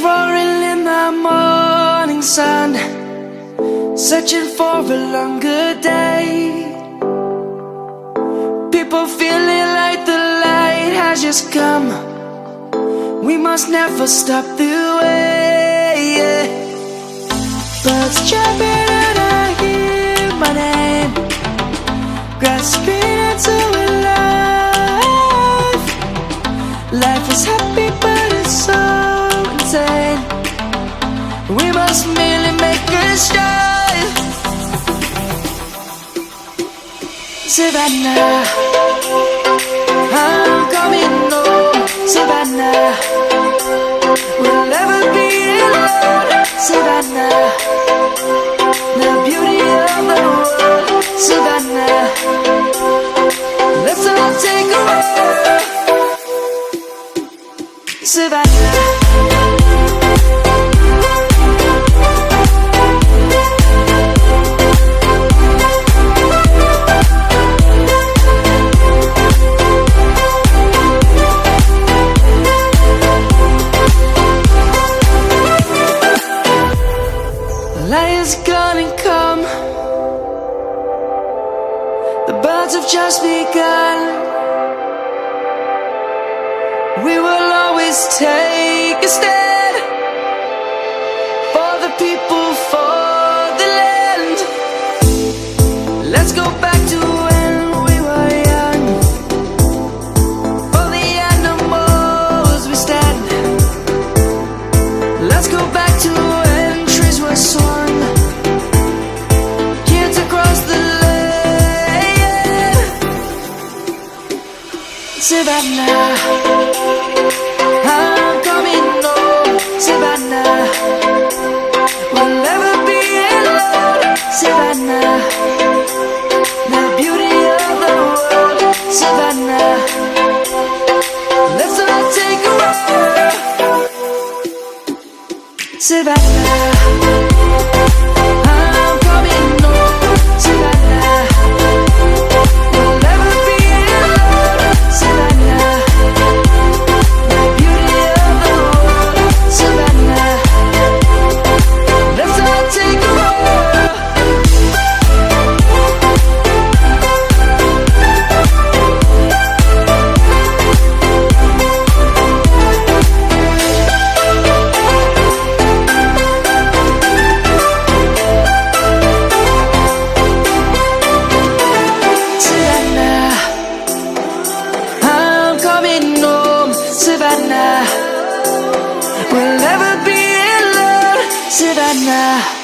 roaring in the morning sun, searching for a longer day. People feeling like the light has just come. We must never stop the way, yeah. Birds jumping and I hear my name, grasping into a life. Life is happy but it's so insane. We must merely make a start. Savannah, I'm coming home. Savannah, we'll never be alone. Savannah, the beauty of the world. Savannah, let's all take a walk. Savannah. Lion's gonna come. The birds have just begun. We will always take a stand for the people, for the land. Let's go back to when we were young. For the animals we stand. Let's go back to when trees were swung. Kids across the land. Savannah, I'm coming home. Savannah, we'll never be alone. Savannah, the beauty of the world. Savannah, let's all take a walk. Savannah, I'm coming home. Savannah, we'll never be alone. Savannah, the beauty of the world. Savannah, let's all take a walk. Savannah, I'm coming home. Savannah, we'll never be alone. Savannah.